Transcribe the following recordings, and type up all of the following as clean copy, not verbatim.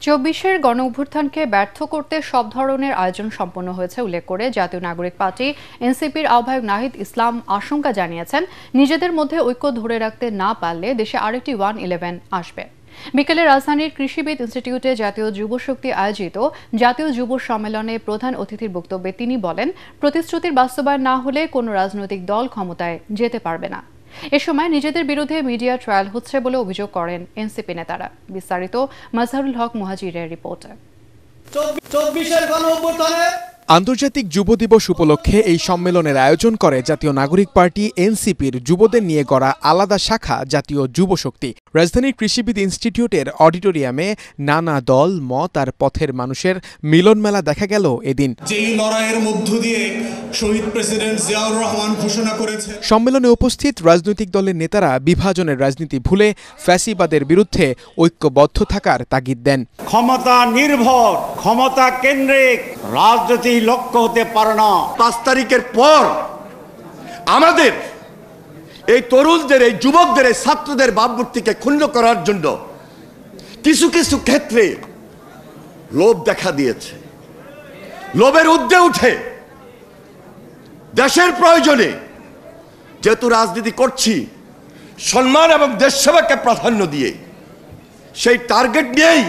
২৪-এর গণঅভ্যুত্থানকে ব্যর্থ করতে সব ধরনের আয়োজন সম্পন্ন হয়েছে উল্লেখ করে জাতীয় নাগরিক পার্টি এনসিপির আহ্বায়ক নাহিদ ইসলাম আশঙ্কা জানিয়েছেন, নিজেদের মধ্যে ঐক্য ধরে রাখতে না পারলে দেশে আরেকটি 1-11 আসবে। বিকেলে রাজধানীর কৃষিবিদ ইনস্টিটিউটে জাতীয় যুব শক্তি আয়োজিত জাতীয় যুব সম্মেলনে প্রধান অতিথির বক্তব্যে তিনি বলেন, প্রতিশ্রুতির বাস্তবায়ন না হলে কোনো রাজনৈতিক দল ক্ষমতায় যেতে পারবে না। এ সময় নিজেদের বিরুদ্ধে মিডিয়া ট্রায়াল হচ্ছে বলে অভিযোগ করেন এনসিপি নেতারা। বিস্তারিত মাজহারুল হক মুহাজিরের রিপোর্টে। আন্তর্জাতিক যুব দিবস উপলক্ষে এই সম্মেলনের আয়োজন করে জাতীয় নাগরিক পার্টি এনসিপির যুবদের নিয়ে গড়া আলাদা শাখা জাতীয় যুব শক্তি। রাজধানীর কৃষিবিদ ইনস্টিটিউটের অডিটোরিয়ামে নানা দল, মত আর পথের মানুষের মিলন মেলা দেখা গেল এদিন। যেই লড়াইয়ের মধ্য দিয়ে শহীদ প্রেসিডেন্ট জিয়াউর রহমান ঘোষণা করেছে। সম্মেলনে উপস্থিত রাজনৈতিক দলের নেতারা বিভাজনের রাজনীতি ভুলে ফ্যাসিবাদের বিরুদ্ধে ঐক্যবদ্ধ থাকার তাগিদ দেন। ক্ষমতা নির্ভর, ক্ষমতা কেন্দ্রিক রাজনীতি লক্ষ্য হতে পারে না। 5 তারিখের পর আমাদের এই তরুণদের, এই যুবকদের, এই ছাত্রদের ভাবমূর্তিকে ক্ষুণ্ণ করার জন্য কিছু কিছু ক্ষেত্রে লোভ দেখা দিয়েছে। লোভের ঊর্ধ্বে উঠে দেশের প্রয়োজনে যেহেতু রাজনীতি করছি, সম্মান এবং দেশ সেবাকে প্রাধান্য দিয়ে সেই টার্গেট নিয়েই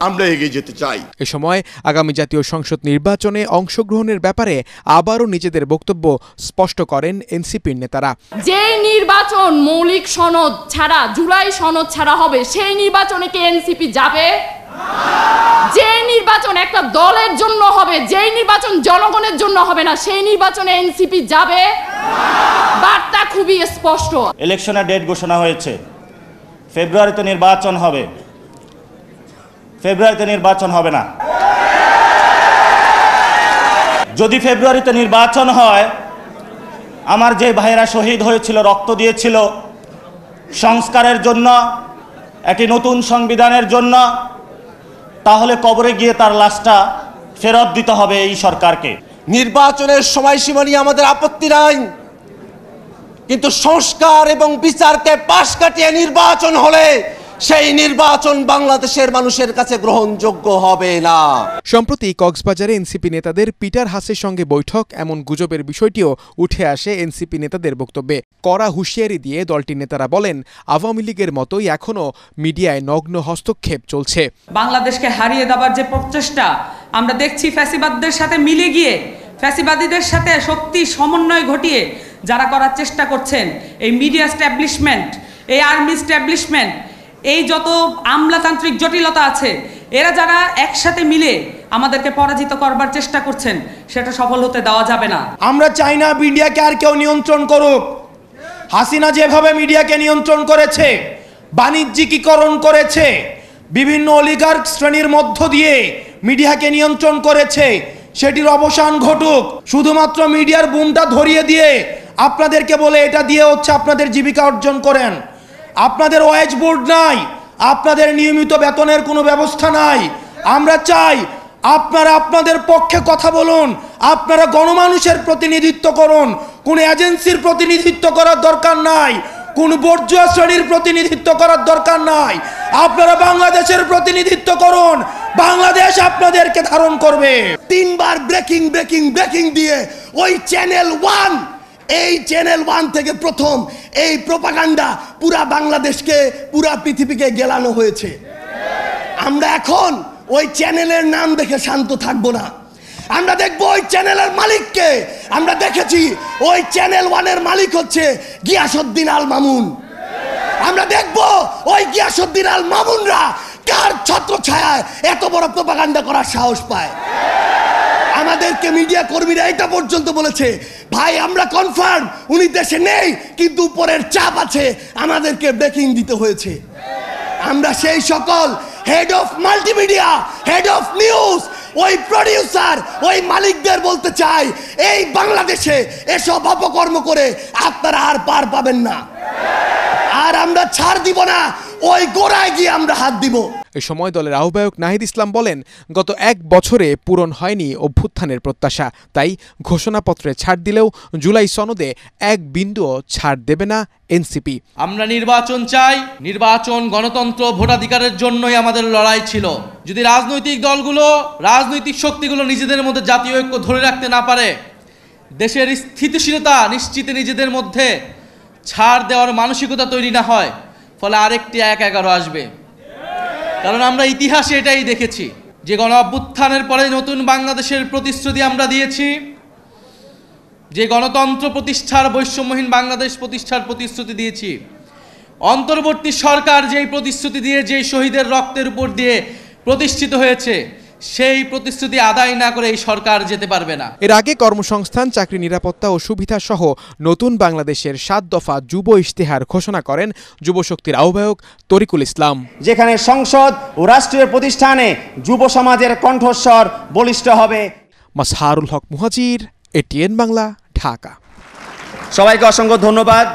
আমরা এগিয়ে যেতে চাই। এ সময় আগামী জাতীয় সংসদ নির্বাচনে অংশগ্রহণের ব্যাপারে আবারও নিজেদের বক্তব্য স্পষ্ট করেন এনসিপির নেতারা। যে নির্বাচন মৌলিক সনদ ছাড়া, জুলাই সনদ ছাড়া হবে, সেই নির্বাচনে কি এনসিপি যাবে? যে নির্বাচন একটা দলের জন্য হবে, যেই নির্বাচন জনগণের জন্য হবে না, সেই নির্বাচনে এনসিপি যাবে? বার্তা খুবই স্পষ্ট। ইলেকশনের ডেট ঘোষণা হয়েছে, ফেব্রুয়ারিতে নির্বাচন হবে। ফেব্রুয়ারিতে নির্বাচন হবে না। যদি ফেব্রুয়ারিতে নির্বাচন হয়, আমার যে ভাইয়েরা শহীদ হয়েছিল, রক্ত দিয়েছিল সংস্কারের জন্য, একটি নতুন সংবিধানের জন্য, তাহলে কবরে গিয়ে তার লাশটা ফেরত দিতে হবে এই সরকারকে। নির্বাচনের সময়সীমা নিয়ে আমাদের আপত্তি নাই, কিন্তু সংস্কার এবং বিচারকে পাশ কাটিয়ে নির্বাচন হলে সেই নির্বাচন বাংলাদেশের মানুষের কাছে গ্রহণযোগ্য হবে না। সম্প্রতি কক্সবাজারে এনসিপি নেতাদের পিটার হাসের সঙ্গে বৈঠক, এমন গুজবের বিষয়টিও উঠে আসে এনসিপি নেতাদের বক্তব্যে। কড়া হুঁশিয়ারি দিয়ে দলটির নেতারা বলেন, আওয়ামী লীগের মতোই এখনো মিডিয়ায় নগ্ন হস্তক্ষেপ চলছে। বাংলাদেশকে হারিয়ে দেওয়ার যে প্রচেষ্টা আমরা দেখছি, ফ্যাসিবাদদের সাথে মিলে গিয়ে, ফ্যাসিবাদীদের সাথে শক্তি সমন্বয় ঘটিয়ে যারা করার চেষ্টা করছেন, এই মিডিয়া স্ট্যাবলিশমেন্ট, এই আর্মি স্ট্যাবলিশমেন্ট, এই যত আমলাতান্ত্রিক জটিলতা আছে, এরা যারা একসাথে মিলে আমাদেরকে পরাজিত করবার চেষ্টা করছেন, সেটা সফল হতে দেওয়া যাবে না। আমরা চাই না মিডিয়াকে আর কেউ নিয়ন্ত্রণ করুক। হাসিনা যেভাবে মিডিয়াকে নিয়ন্ত্রণ করেছে, বাণিজ্যিকীকরণ করেছে, বিভিন্ন অলিগার্ক শ্রেণীর মধ্য দিয়ে মিডিয়াকে নিয়ন্ত্রণ করেছে, সেটির অবসান ঘটুক। শুধুমাত্র মিডিয়ার বুমটা ধরিয়ে দিয়ে আপনাদেরকে বলে এটা দিয়ে হচ্ছে আপনাদের জীবিকা অর্জন করেন। আপনাদের ওয়েজ বোর্ড নাই, আপনাদের নিয়মিত বেতনের কোনো ব্যবস্থা নাই। আমরা চাই আপনারা আপনাদের পক্ষে কথা বলুন, আপনারা গণমানুষের প্রতিনিধিত্ব করুন। কোনো এজেন্সির প্রতিনিধিত্ব করার দরকার নাই, কোন বর্জ্য শ্রেণীর প্রতিনিধিত্ব করার দরকার নাই। আপনারা বাংলাদেশের প্রতিনিধিত্ব করুন, বাংলাদেশ আপনাদেরকে ধারণ করবে। 3 বার ব্রেকিং ব্রেকিং ব্রেকিং দিয়ে ওই চ্যানেল 1, এই চ্যানেল 1 থেকে প্রথম এই প্রোপাগান্ডা পুরা বাংলাদেশকে, পুরা পৃথিবীকে গেলানো হয়েছে। আমরা এখন ওই চ্যানেলের নাম দেখে শান্ত থাকবো না। আমরা দেখবো ওই চ্যানেলের মালিককে। আমরা দেখেছি ওই চ্যানেল 1-এর মালিক হচ্ছে গিয়াসউদ্দিন আল মামুন। আমরা দেখবো ওই গিয়াসউদ্দিন আল মামুনরা কার ছত্রছায়ায় এত বড় প্রোপাগান্ডা করার সাহস পায়। আমাদেরকে মিডিয়া কর্মীরা এটা পর্যন্ত বলেছে, ভাই আমরা কনফার্ম উনি দেশে নেই, কিন্তু উপরের চাপ আছে, আমাদেরকে ব্রেকিং দিতে হয়েছে। আমরা সেই সকল head of multimedia, head of news, ওই প্রডিউসার, ওই মালিকদের বলতে চাই, এই বাংলাদেশে এসব অপকর্ম করে আপনারা আর পার পাবেন না। আর আমরা ছাড় দিব না ওই গোড়ায় গিয়ে আমরা হাত দিব। এ সময় দলের আহ্বায়ক নাহিদ ইসলাম বলেন, গত 1 বছরে পূরণ হয়নি অভ্যুত্থানের প্রত্যাশা, তাই ঘোষণাপত্রে ছাড় দিলেও জুলাই সনদে 1 বিন্দুও ছাড় দেবে না এনসিপি। আমরা নির্বাচন চাই, নির্বাচন গণতন্ত্র ভোটাধিকারের জন্যই আমাদের লড়াই ছিল। যদি রাজনৈতিক দলগুলো, রাজনৈতিক শক্তিগুলো নিজেদের মধ্যে জাতীয় ঐক্য ধরে রাখতে না পারে, দেশের স্থিতিশীলতা নিশ্চিতে নিজেদের মধ্যে ছাড় দেওয়ার মানসিকতা তৈরি না হয়, ফলে আরেকটি 1-11 আসবে। কারণ আমরা ইতিহাসে এটাই দেখেছি যে গণ অভ্যুত্থানের পরে নতুন বাংলাদেশের প্রতিশ্রুতি আমরা দিয়েছি, যে গণতন্ত্র প্রতিষ্ঠার, বৈষম্যহীন বাংলাদেশ প্রতিষ্ঠার প্রতিশ্রুতি দিয়েছি। অন্তর্বর্তী সরকার যেই প্রতিশ্রুতি দিয়ে, যেই শহীদের রক্তের উপর দিয়ে প্রতিষ্ঠিত হয়েছে, সেই প্রতিশ্রুতি আদায় না করে এই সরকার যেতে পারবে না। এর আগে কর্মসংস্থান, চাকরি, নিরাপত্তা ও সুবিধা সহ নতুন বাংলাদেশের 7 দফা যুব ইশতেহার ঘোষণা করেন যুবশক্তির আহ্বায়ক তরিকুল ইসলাম। যেখানে সংসদ ও রাষ্ট্রীয় প্রতিষ্ঠানে যুব সমাজের কণ্ঠস্বর বলিষ্ঠ হবে। মাসহারুল হক মুহাজির, এটিএন বাংলা, ঢাকা। সবাইকে অসংখ্য ধন্যবাদ।